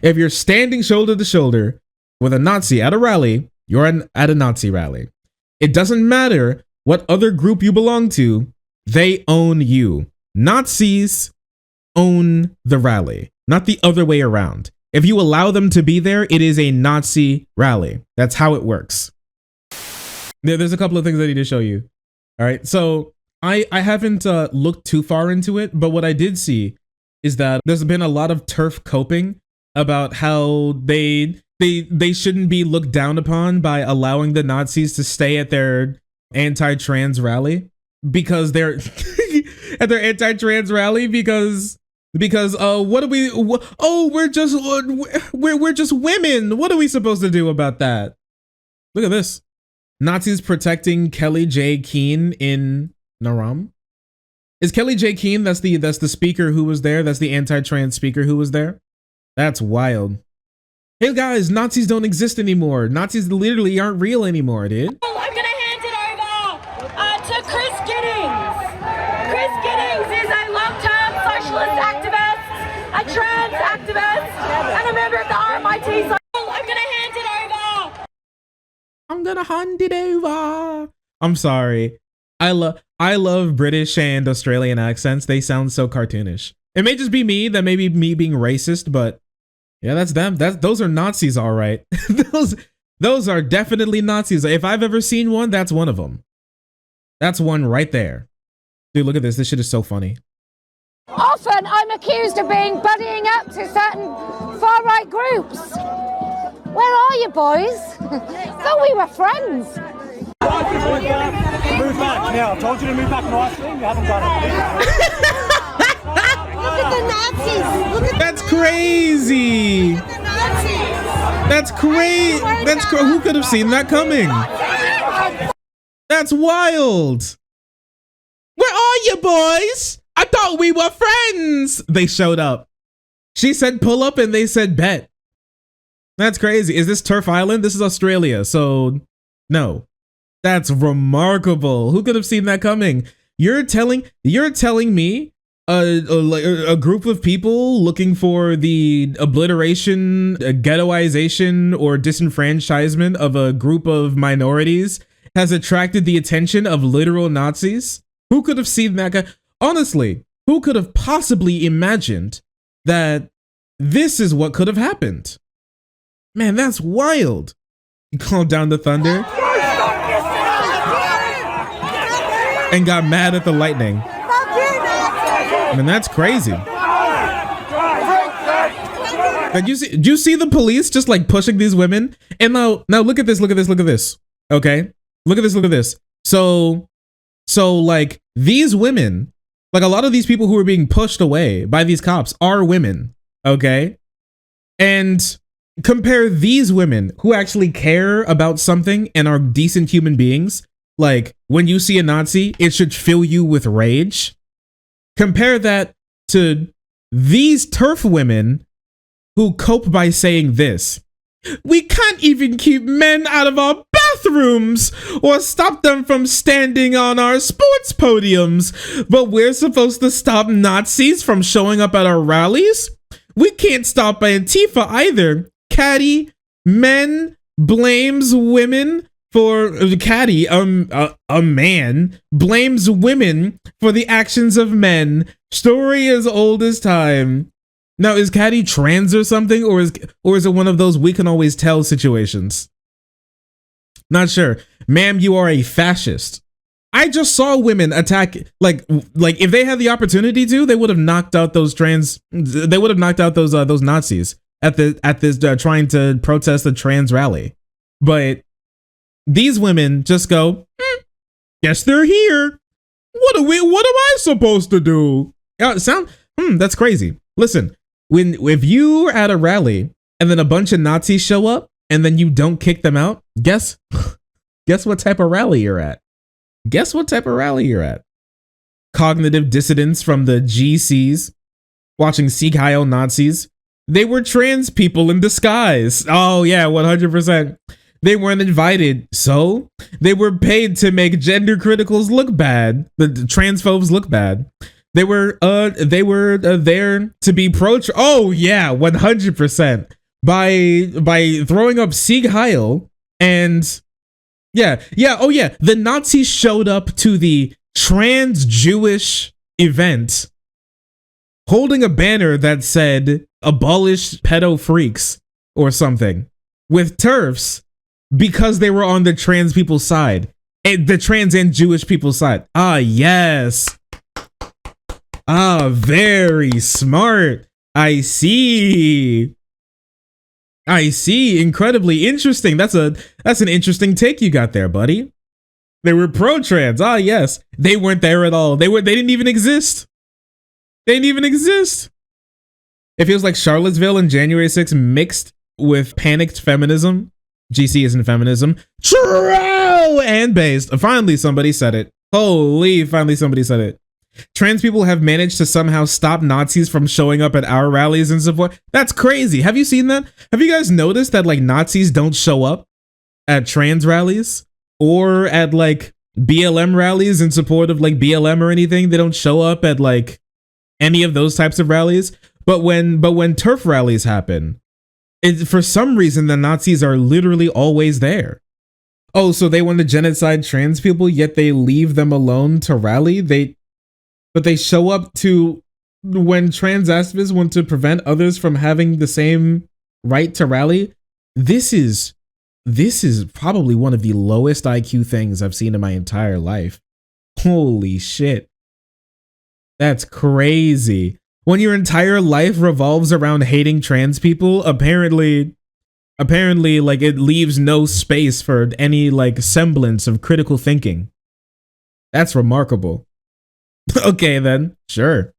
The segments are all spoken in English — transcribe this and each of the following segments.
If you're standing shoulder to shoulder with a Nazi at a rally, you're at a Nazi rally. It doesn't matter what other group you belong to, they own you. Nazis own the rally, not the other way around. If you allow them to be there, it is a Nazi rally. That's how it works. There's a couple of things I need to show you. All right, so I haven't looked too far into it, but what I did see is that there's been a lot of turf coping about how they shouldn't be looked down upon by allowing the Nazis to stay at their anti-trans rally because they're at their anti-trans rally because what do we we're just women. What are we supposed to do about that? Look at this. Nazis protecting Kellie-Jay Keen in Naram. Is Kellie-Jay Keen that's the speaker who was there? That's the anti-trans speaker who was there? That's wild. Hey guys, Nazis don't exist anymore. Nazis literally aren't real anymore, dude. I'm gonna hand it over to Chris Giddings. Chris Giddings is a long-term socialist activist, a trans activist, and a member of the RMIT. So I'm gonna hand it over. I'm gonna hand it over. I'm sorry. I love British and Australian accents. They sound so cartoonish. It may just be me, that may be me being racist, but yeah, that's them. Those are Nazis, all right. those are definitely Nazis. If I've ever seen one, that's one of them. That's one right there. Dude, look at this. This shit is so funny. Often I'm accused of being buddying up to certain far-right groups. Where are you, boys? Thought we were friends. Move back now. I told you to move back nicely. You haven't done it. Look at the Nazis. Look at That's crazy. the Nazis. That's crazy. Who could have seen that coming? That's wild. Where are you, boys? I thought we were friends. They showed up. She said pull up and they said bet. That's crazy. Is this Turf Island? This is Australia, so no. That's remarkable. Who could have seen that coming? You're telling me a group of people looking for the obliteration, ghettoization, or disenfranchisement of a group of minorities has attracted the attention of literal Nazis? Who could have seen that? Honestly, who could have possibly imagined that this is what could have happened? Man, that's wild. You called down the thunder and got mad at the lightning. I mean, that's crazy. Did you see the police just like pushing these women? And now look at this, look at this, look at this. Okay, look at this, look at this. So like these women, like a lot of these people who are being pushed away by these cops are women. Okay, and compare these women who actually care about something and are decent human beings. Like when you see a Nazi, it should fill you with rage. Compare that to these turf women who cope by saying this. We can't even keep men out of our bathrooms or stop them from standing on our sports podiums, but we're supposed to stop Nazis from showing up at our rallies? We can't stop Antifa either. Caddy, men blames women for Caddy, a man blames women for the actions of men. Story as old as time. Now, is Caddy trans or something, or is it one of those we can always tell situations? Not sure. Ma'am, you are a fascist. I just saw women attack, like if they had the opportunity to, they would have knocked out those those Nazis at this trying to protest the trans rally. But these women just go, guess they're here. What am I supposed to do? That's crazy. Listen, if you're at a rally and then a bunch of Nazis show up and then you don't kick them out, guess what type of rally you're at? Guess what type of rally you're at? Cognitive dissonance from the GCs watching Sieg Heil Nazis. They were trans people in disguise. Oh yeah, 100%. They weren't invited, so they were paid to make gender criticals look bad, the transphobes look bad. They were there to be pro. Oh yeah, 100%. By throwing up Sieg Heil and oh yeah, the Nazis showed up to the trans Jewish event holding a banner that said abolish pedo freaks or something with TERFs because they were on the trans people's side, and the trans and Jewish people's side. Ah, yes. Ah, very smart. I see. Incredibly interesting. That's an interesting take you got there, buddy. They were pro-trans. Ah, yes. They weren't there at all. They didn't even exist. They didn't even exist. It feels like Charlottesville and January 6th mixed with panicked feminism. GC isn't feminism. True and based. Finally, somebody said it. Holy, finally somebody said it. Trans people have managed to somehow stop Nazis from showing up at our rallies and support. That's crazy. Have you seen that? Have you guys noticed that like Nazis don't show up at trans rallies or at like BLM rallies in support of like BLM or anything? They don't show up at like any of those types of rallies. But when TERF rallies happen, for some reason the Nazis are literally always there. Oh, so they want to genocide trans people, yet they leave them alone to rally? But they show up to when trans activists want to prevent others from having the same right to rally. This is probably one of the lowest IQ things I've seen in my entire life. Holy shit. That's crazy. When your entire life revolves around hating trans people, apparently like it leaves no space for any like semblance of critical thinking. That's remarkable. Okay, then. Sure,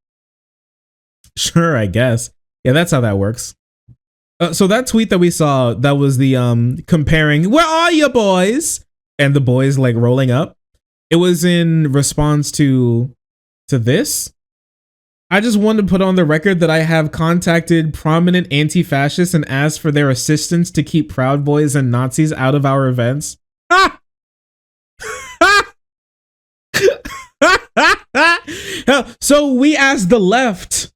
I guess. Yeah, that's how that works. So that tweet that we saw, that was the comparing, where are you boys? And the boys like rolling up. It was in response to this. I just wanted to put on the record that I have contacted prominent anti-fascists and asked for their assistance to keep Proud Boys and Nazis out of our events. Ah! So we asked the left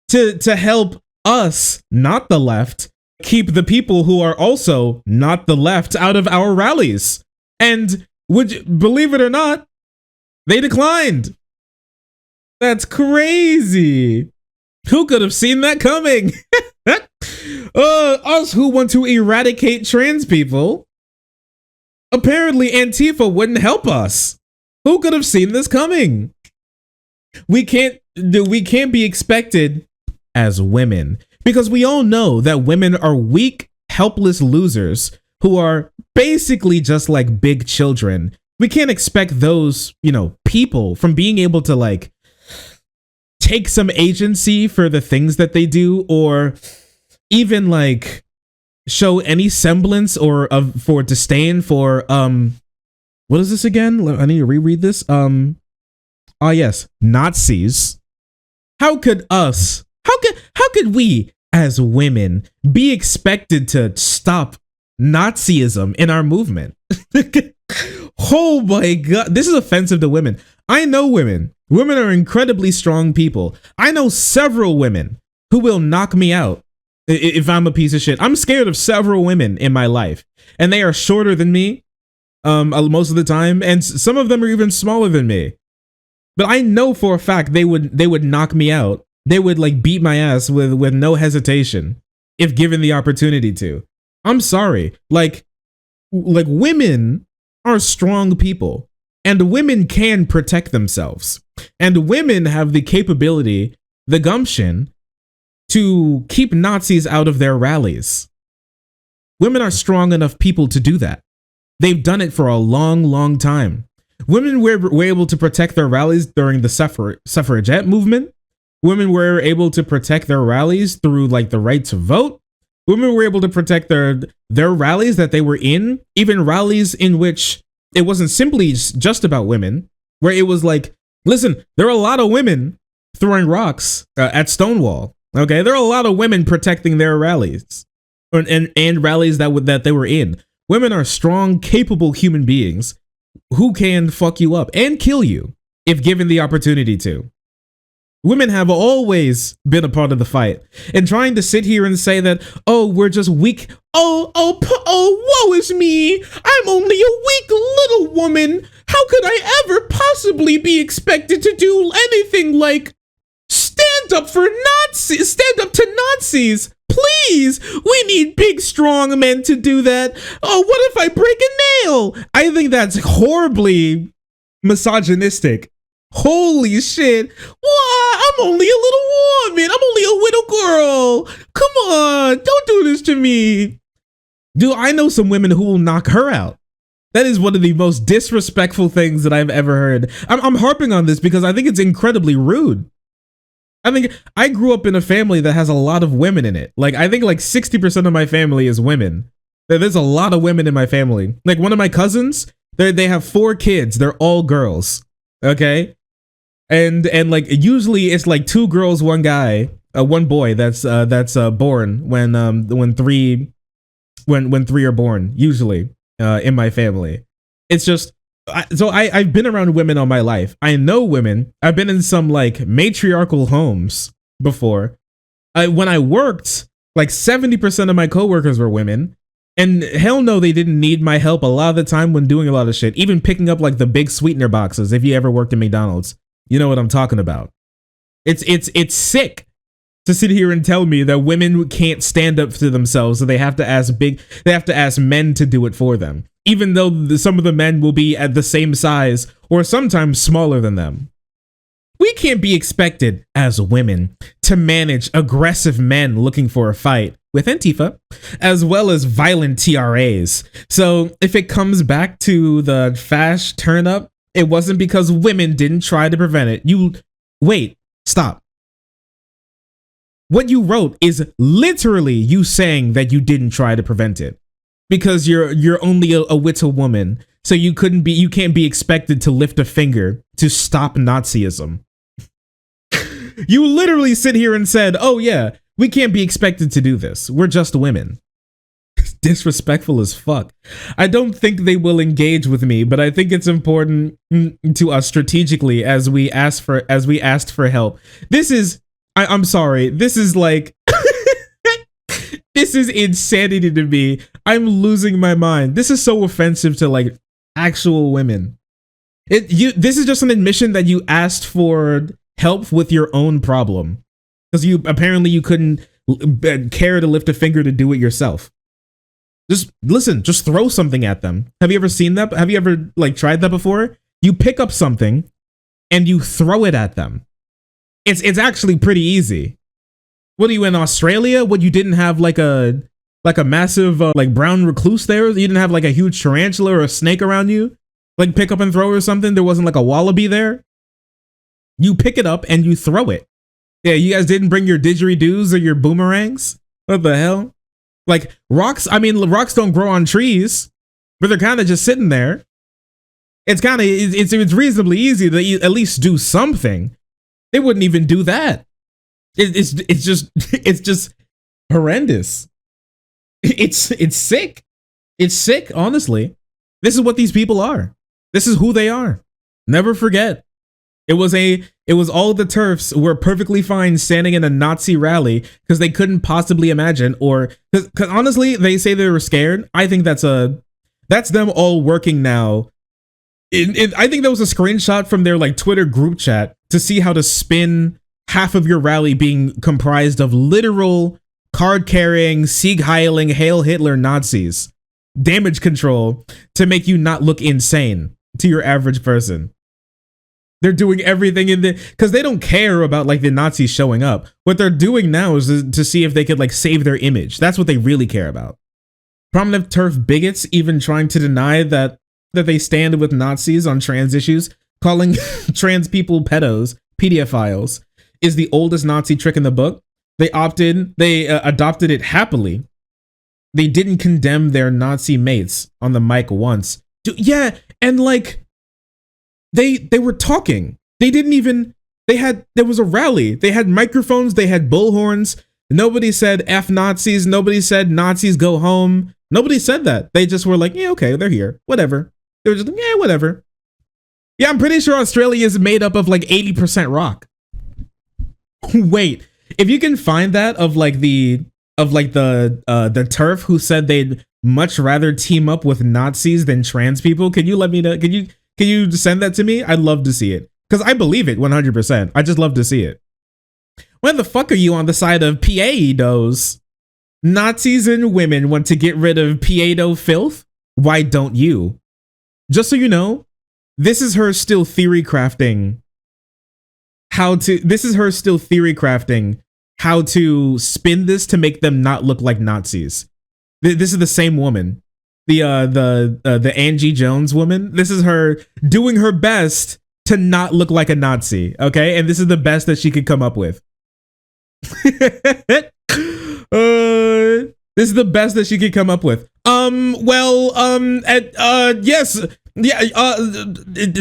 to help us, not the left, keep the people who are also not the left out of our rallies. And would you believe it or not, they declined. That's crazy. Who could have seen that coming? Us who want to eradicate trans people. Apparently Antifa wouldn't help us. Who could have seen this coming? We can't be expected as women, because we all know that women are weak, helpless losers who are basically just like big children. We can't expect those, people from being able to like take some agency for the things that they do, or even like show any semblance or of for disdain for what is this again? I need to reread this. Yes, Nazis. How could we as women be expected to stop Nazism in our movement? Oh my God, this is offensive to women. I know women. Women are incredibly strong people. I know several women who will knock me out if I'm a piece of shit. I'm scared of several women in my life, and they are shorter than me most of the time, and some of them are even smaller than me. But I know for a fact they would knock me out. They would like beat my ass with no hesitation if given the opportunity to. I'm sorry. Like women are strong people, and women can protect themselves, and women have the capability, the gumption to keep Nazis out of their rallies. Women are strong enough people to do that. They've done it for a long, long time. Women were able to protect their rallies during the suffragette movement. Women were able to protect their rallies through like the right to vote. Women were able to protect their rallies that they were in, even rallies in which it wasn't simply just about women, where it was like, listen, there are a lot of women throwing rocks at Stonewall. Okay, there are a lot of women protecting their rallies and rallies that they were in. Women are strong, capable human beings who can fuck you up and kill you if given the opportunity to. Women have always been a part of the fight. And trying to sit here and say that, oh, we're just weak. Oh, woe is me. I'm only a weak little woman. How could I ever possibly be expected to do anything like stand up for Nazis, stand up to Nazis? Please, we need big, strong men to do that. Oh, what if I break a nail? I think that's horribly misogynistic. Holy shit. What? I'm only a little woman. I'm only a little girl. Come on, don't do this to me. Dude, I know some women who will knock her out. That is one of the most disrespectful things that I've ever heard. I'm harping on this because I think it's incredibly rude. I think I grew up in a family that has a lot of women in it. Like, I think like 60% of my family is women. There's a lot of women in my family. Like, one of my cousins, they have 4 kids. They're all girls. Okay? And like usually it's like 2 girls, 1 guy, 1 boy that's born when 3 are born, usually in my family. It's just I've been around women all my life. I know women. I've been in some like matriarchal homes before. When I worked, like 70% of my coworkers were women. And hell no, they didn't need my help a lot of the time when doing a lot of shit. Even picking up like the big sweetener boxes. If you ever worked at McDonald's, you know what I'm talking about. It's sick to sit here and tell me that women can't stand up to themselves, so they have to ask men to do it for them, even though some of the men will be at the same size or sometimes smaller than them. We can't be expected as women to manage aggressive men looking for a fight with Antifa, as well as violent TRAs. So if it comes back to the fash turn up, it wasn't because women didn't try to prevent it. Wait, stop. What you wrote is literally you saying that you didn't try to prevent it because you're only a little woman. So you can't be expected to lift a finger to stop Nazism. You literally sit here and said, oh yeah, we can't be expected to do this. We're just women. Disrespectful as fuck. I don't think they will engage with me, but I think it's important to us strategically as we asked for help. This is, I'm sorry, this is like, this is insanity to me. I'm losing my mind. This is so offensive to like actual women. This is just an admission that you asked for help with your own problem because you couldn't care to lift a finger to do it yourself. Just listen, just throw something at them. Have you ever seen that? Have you ever like tried that before? You pick up something and you throw it at them. It's actually pretty easy. What are you in Australia? What, you didn't have like a massive like brown recluse there? You didn't have like a huge tarantula or a snake around you? Like pick up and throw or something? There wasn't like a wallaby there? You pick it up and you throw it. Yeah, you guys didn't bring your didgeridoos or your boomerangs? What the hell? Like rocks, I mean, rocks don't grow on trees, but they're kind of just sitting there. It's reasonably easy to at least do something. They wouldn't even do that. It's just horrendous. It's sick. It's sick, honestly. This is what these people are. This is who they are. Never forget. It was all the TERFs were perfectly fine standing in a Nazi rally because they couldn't possibly imagine, or because honestly, they say they were scared. I think that's them all working now. I think that was a screenshot from their like Twitter group chat to see how to spin half of your rally being comprised of literal card-carrying, Sieg-heiling, Hail Hitler Nazis. Damage control to make you not look insane to your average person. They're doing everything in because they don't care about like the Nazis showing up. What they're doing now is to see if they could like save their image. That's what they really care about. Prominent TERF bigots even trying to deny that they stand with Nazis on trans issues, calling trans people pedos, pedophiles, is the oldest Nazi trick in the book. They adopted it happily. They didn't condemn their Nazi mates on the mic once. Yeah, and like they were talking. There was a rally. They had microphones, they had bullhorns. Nobody said F Nazis. Nobody said Nazis go home. Nobody said that. They just were like, yeah, okay, they're here. Whatever. They were just like, yeah, whatever. Yeah, I'm pretty sure Australia is made up of like 80% rock. Wait, if you can find that of like the TERF who said they'd much rather team up with Nazis than trans people, can you let me know? Can you send that to me? I'd love to see it because I believe it 100%. I just love to see it. When the fuck are you on the side of Piedos? Nazis and women want to get rid of Piedo filth? Why don't you? Just so you know, this is her still theory crafting how to spin this to make them not look like Nazis. This is the same woman. The Angie Jones woman. This is her doing her best to not look like a Nazi, okay? And this is the best that she could come up with. This is the best that she could come up with. Yes. Yeah,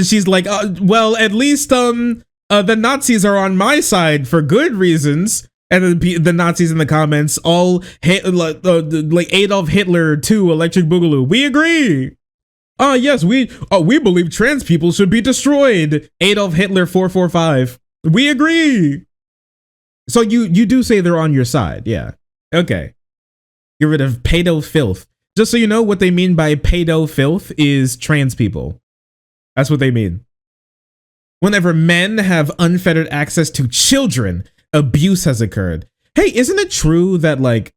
she's like, well, at least the Nazis are on my side for good reasons. And the Nazis in the comments all like Adolf Hitler too, Electric Boogaloo. We agree. Yes, we believe trans people should be destroyed. Adolf Hitler 445. We agree. So you do say they're on your side, yeah. Okay. Get rid of pedo filth. Just so you know, what they mean by pedo filth is trans people. That's what they mean. Whenever men have unfettered access to children, abuse has occurred. Hey, isn't it true that like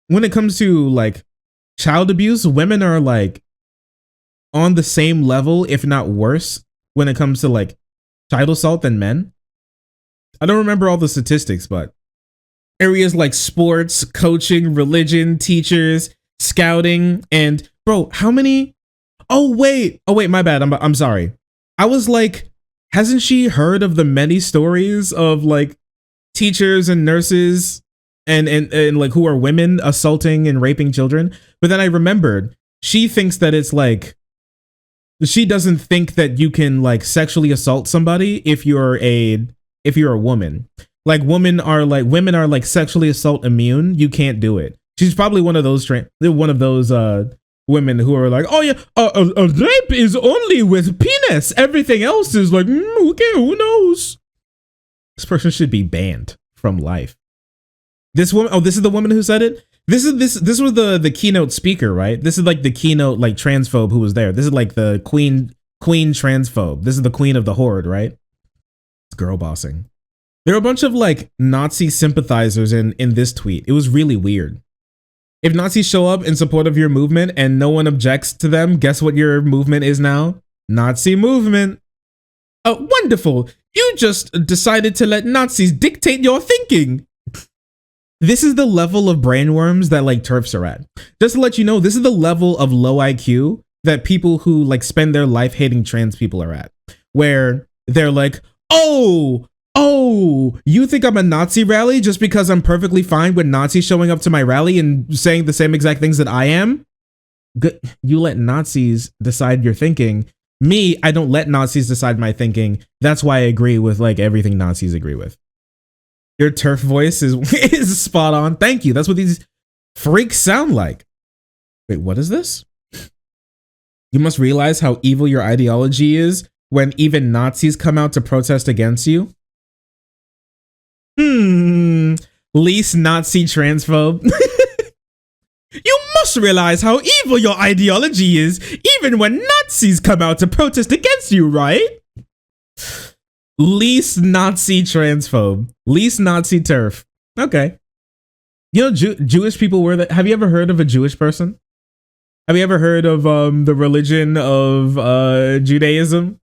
when it comes to like child abuse, women are like on the same level, if not worse, when it comes to like child assault than men? I don't remember all the statistics, but areas like sports, coaching, religion, teachers, scouting, and bro, how many? Oh wait, my bad. I'm sorry. I was like, hasn't she heard of the many stories of like teachers and nurses and like who are women assaulting and raping children? But then I remembered she thinks that it's like, she doesn't think that you can like sexually assault somebody if you're a woman. Like women are like sexually assault immune. You can't do it. She's probably one of those women who are like, oh yeah, a rape is only with penis. Everything else is like, okay, who knows? This person should be banned from life. This woman, oh, this is the woman who said it. This was the keynote speaker, right? This is like the keynote like transphobe who was there. This is like the queen transphobe. This is the queen of the horde, right? It's girl bossing. There are a bunch of like Nazi sympathizers in this tweet. It was really weird. If Nazis show up in support of your movement and no one objects to them, guess what your movement is now? Nazi movement. Oh, wonderful. You just decided to let Nazis dictate your thinking. This is the level of brainworms that like TERFs are at. Just to let you know, this is the level of low IQ that people who like spend their life hating trans people are at. Where they're like, oh, you think I'm a Nazi rally just because I'm perfectly fine with Nazis showing up to my rally and saying the same exact things that I am? Good. You let Nazis decide your thinking. Me, I don't let Nazis decide my thinking. That's why I agree with like everything Nazis agree with. Your TERF voice is spot on. Thank you. That's what these freaks sound like. Wait, what is this? You must realize how evil your ideology is when even Nazis come out to protest against you. Least Nazi transphobe. You must realize how evil your ideology is even when Nazis come out to protest against you, right? Least Nazi transphobe. Least Nazi TERF. Okay. You know, Jewish people were that. Have you ever heard of a Jewish person? Have you ever heard of the religion of Judaism?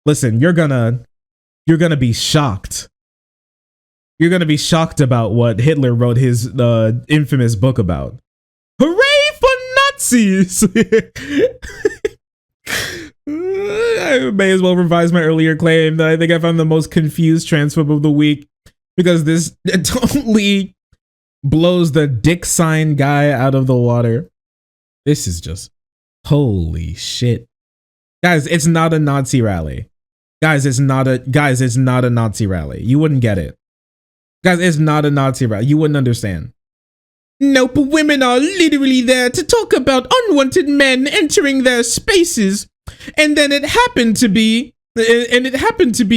Listen, you're gonna be shocked. You're gonna be shocked about what Hitler wrote his infamous book about. Hooray for Nazis! I may as well revise my earlier claim that I think I found the most confused transphobe of the week, because this totally blows the dick sign guy out of the water. This is just holy shit. Guys, it's not a Nazi rally. Guys, it's not a Nazi rally. You wouldn't get it. Guys, it's not a Nazi rally. You wouldn't understand. Nope, women are literally there to talk about unwanted men entering their spaces. And then it happened to be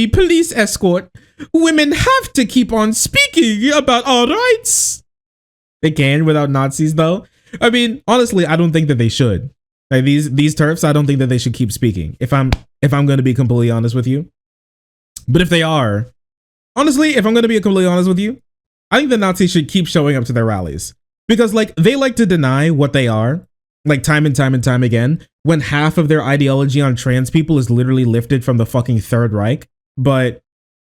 police escort. women have to keep on speaking about our rights. They can without Nazis though. I mean, honestly, I don't think that they should. Like these TERFs, I don't think that they should keep speaking. If I'm going to be completely honest with you. But if they are, honestly, if I'm going to be completely honest with you, I think the Nazis should keep showing up to their rallies because like they like to deny what they are, like time and time and time again, when half of their ideology on trans people is literally lifted from the fucking Third Reich. But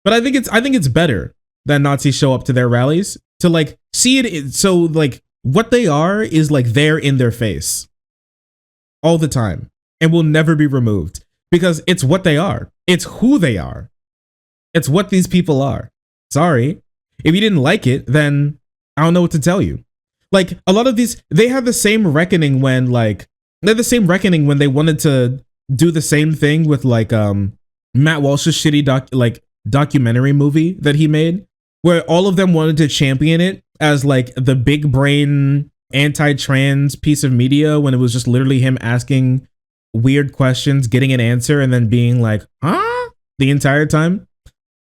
I think it's better that Nazis show up to their rallies to like see it. So like what they are is like there in their face all the time and will never be removed because it's what they are. It's who they are. It's what these people are. Sorry. If you didn't like it, then I don't know what to tell you. Like a lot of these, they had the same reckoning when like, they had the same reckoning when they wanted to do the same thing with like Matt Walsh's shitty documentary movie that he made, where all of them wanted to champion it as like the big brain anti-trans piece of media when it was just literally him asking weird questions, getting an answer, and then being like, huh? The entire time.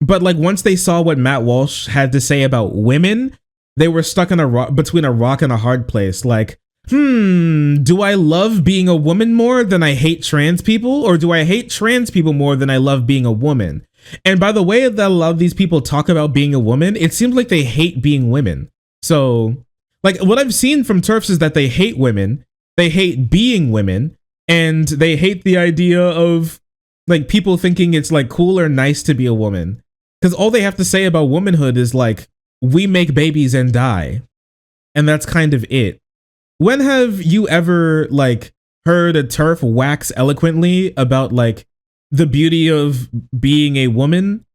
But like once they saw what Matt Walsh had to say about women, they were stuck in between a rock and a hard place. Like, do I love being a woman more than I hate trans people? Or do I hate trans people more than I love being a woman? And by the way that a lot of these people talk about being a woman, it seems like they hate being women. So like what I've seen from TERFs is that they hate women, they hate being women, and they hate the idea of like people thinking it's like cool or nice to be a woman. Because all they have to say about womanhood is like, we make babies and die. And that's kind of it. When have you ever like heard a TERF wax eloquently about like the beauty of being a woman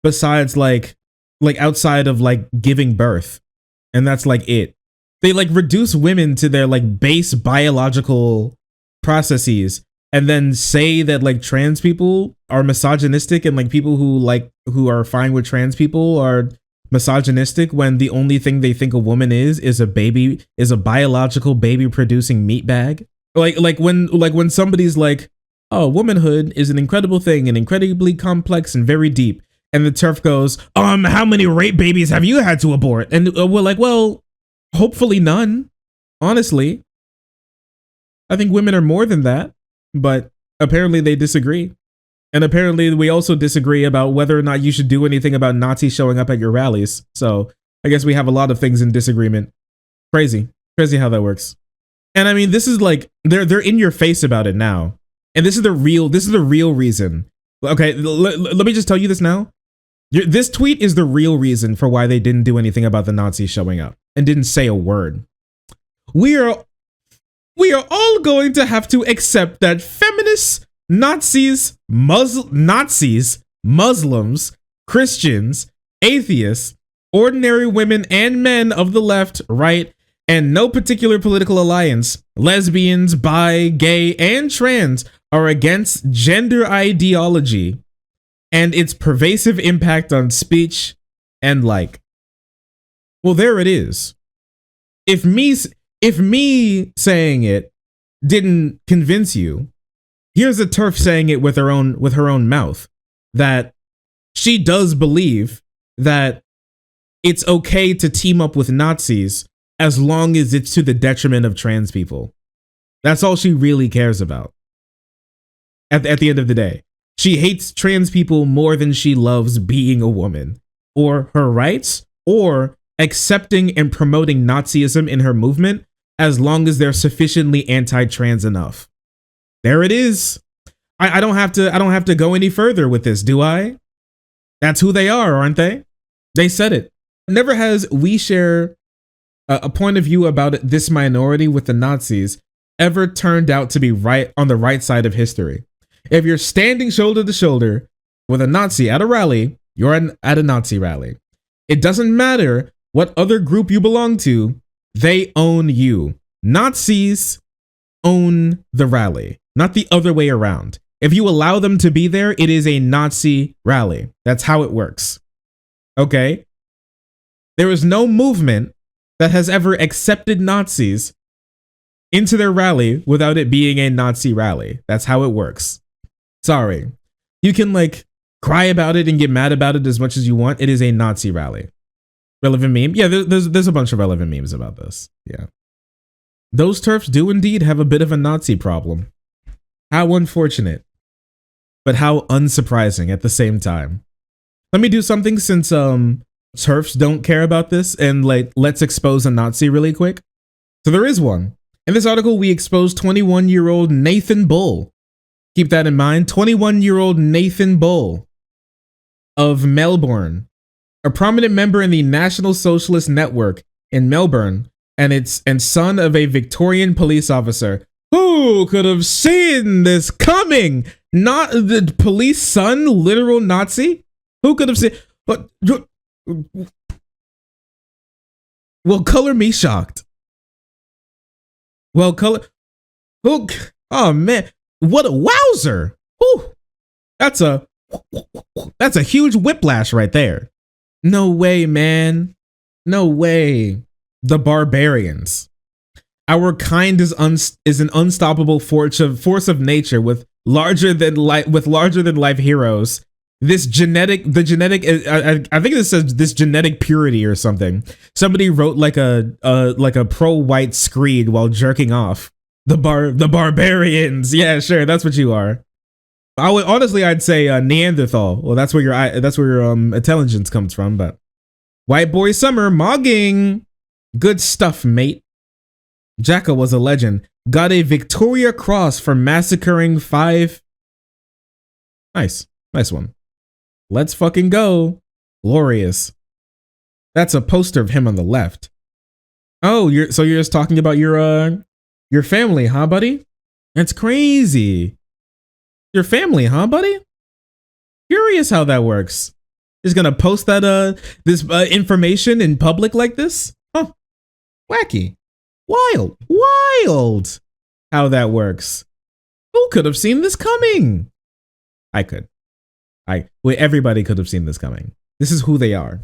besides like outside of like giving birth? And that's like it. They like reduce women to their like base biological processes and then say that like trans people are misogynistic and like people who are fine with trans people are misogynistic when the only thing they think a woman is a biological baby producing meat bag. Like when somebody's like, oh, womanhood is an incredible thing and incredibly complex and very deep. And the TERF goes, how many rape babies have you had to abort? And we're like, well, hopefully none. Honestly, I think women are more than that. But apparently they disagree. And apparently we also disagree about whether or not you should do anything about Nazis showing up at your rallies. So I guess we have a lot of things in disagreement. Crazy how that works. And I mean, this is like, they're in your face about it now. And this is the real reason. Okay, let me just tell you this now. This tweet is the real reason for why they didn't do anything about the Nazis showing up and didn't say a word. We are all going to have to accept that feminists, Nazis, Muslims, Christians, atheists, ordinary women and men of the left, right, and no particular political alliance, lesbians, bi, gay, and trans are against gender ideology and its pervasive impact on speech and like. Well, there it is. If me saying it didn't convince you, here's a TERF saying it with her own mouth that she does believe that it's okay to team up with Nazis as long as it's to the detriment of trans people. That's all she really cares about. At the end of the day, she hates trans people more than she loves being a woman or her rights or accepting and promoting Nazism in her movement as long as they're sufficiently anti-trans enough. There it is. I don't have to go any further with this, do I? That's who they are, aren't they? They said it. Never has we share a point of view about this minority with the Nazis ever turned out to be right on the right side of history. If you're standing shoulder to shoulder with a Nazi at a rally, you're at a Nazi rally. It doesn't matter what other group you belong to, they own you. Nazis own the rally, not the other way around. If you allow them to be there, it is a Nazi rally. That's how it works. Okay? There is no movement that has ever accepted Nazis into their rally without it being a Nazi rally. That's how it works. Sorry. You can like cry about it and get mad about it as much as you want. It is a Nazi rally. Relevant meme? Yeah, there's a bunch of relevant memes about this. Yeah. Those TERFs do indeed have a bit of a Nazi problem. How unfortunate, but how unsurprising at the same time. Let me do something since TERFs don't care about this, and like let's expose a Nazi really quick. So there is one. In this article, we expose 21-year-old Nathan Bull. Keep that in mind. 21-year-old Nathan Bull of Melbourne, a prominent member in the National Socialist Network in Melbourne, and son of a Victorian police officer. Who could have seen this coming? Not the police son, literal Nazi? Who could have seen? But well, color me shocked. Well, who? Oh man, what a wowzer! Whew. That's a huge whiplash right there. No way, man. No way. The barbarians. Our kind is an unstoppable force of nature with larger than life heroes. I think this says this genetic purity or something. Somebody wrote like a pro-white screed while jerking off. The barbarians. Yeah, sure, that's what you are. I'd say Neanderthal. Well, that's where your intelligence comes from. But white boy summer mogging. Good stuff, mate. Jacka was a legend. Got a Victoria Cross for massacring 5. Nice one. Let's fucking go. Glorious. That's a poster of him on the left. Oh, you're just talking about your family, huh, buddy? That's crazy. Your family, huh, buddy? Curious how that works. Just gonna post that this information in public like this? Huh. Wacky. Wild how that works. Who could have seen this coming? I could. Everybody could have seen this coming. This is who they are.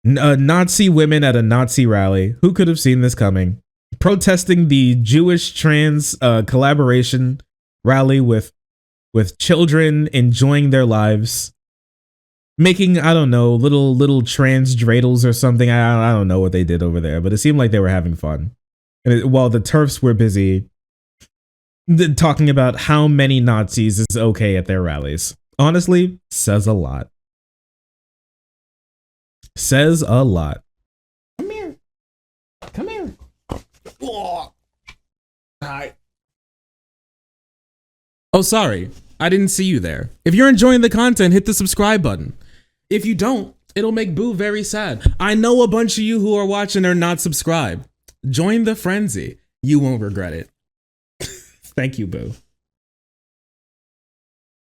Nazi women at a Nazi rally. Who could have seen this coming? Protesting the Jewish trans collaboration rally with children enjoying their lives. Making, I don't know, little trans dreidels or something. I don't know what they did over there, but it seemed like they were having fun. And while the TERFs were busy talking about how many Nazis is okay at their rallies. Honestly, says a lot. Says a lot. Come here. Come here. Oh. Hi. Oh, sorry. I didn't see you there. If you're enjoying the content, hit the subscribe button. If you don't, it'll make Boo very sad. I know a bunch of you who are watching are not subscribed. Join the frenzy. You won't regret it. Thank you, Boo.